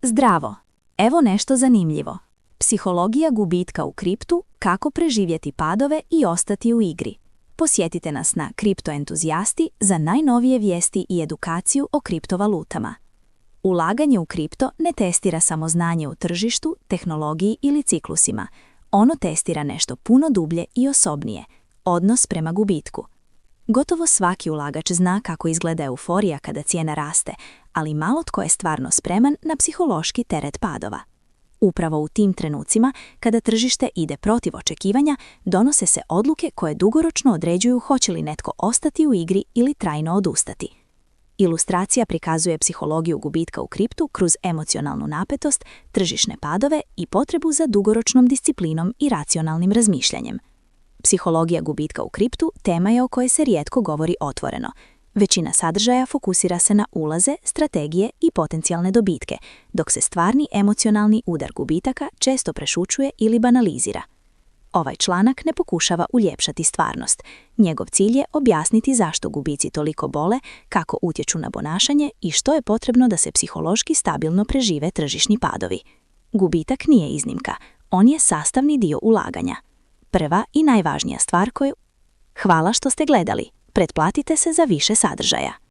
Zdravo! Evo nešto zanimljivo. Psihologija gubitka u kriptu, kako preživjeti padove i ostati u igri. Posjetite nas na Kriptoentuzijasti za najnovije vijesti i edukaciju o kriptovalutama. Ulaganje u kripto ne testira samo znanje u tržištu, tehnologiji ili ciklusima. Ono testira nešto puno dublje i osobnije, odnos prema gubitku. Gotovo svaki ulagač zna kako izgleda euforija kada cijena raste, ali malo tko je stvarno spreman na psihološki teret padova. Upravo u tim trenucima, kada tržište ide protiv očekivanja, donose se odluke koje dugoročno određuju hoće li netko ostati u igri ili trajno odustati. Ilustracija prikazuje psihologiju gubitka u kriptu kroz emocionalnu napetost, tržišne padove i potrebu za dugoročnom disciplinom i racionalnim razmišljanjem. Psihologija gubitka u kriptu tema je o kojoj se rijetko govori otvoreno. Većina sadržaja fokusira se na ulaze, strategije i potencijalne dobitke, dok se stvarni emocionalni udar gubitaka često prešućuje ili banalizira. Ovaj članak ne pokušava uljepšati stvarnost. Njegov cilj je objasniti zašto gubici toliko bole, kako utječu na ponašanje i što je potrebno da se psihološki stabilno prežive tržišni padovi. Gubitak nije iznimka, on je sastavni dio ulaganja. Prva i najvažnija stvar koju... Hvala što ste gledali. Pretplatite se za više sadržaja.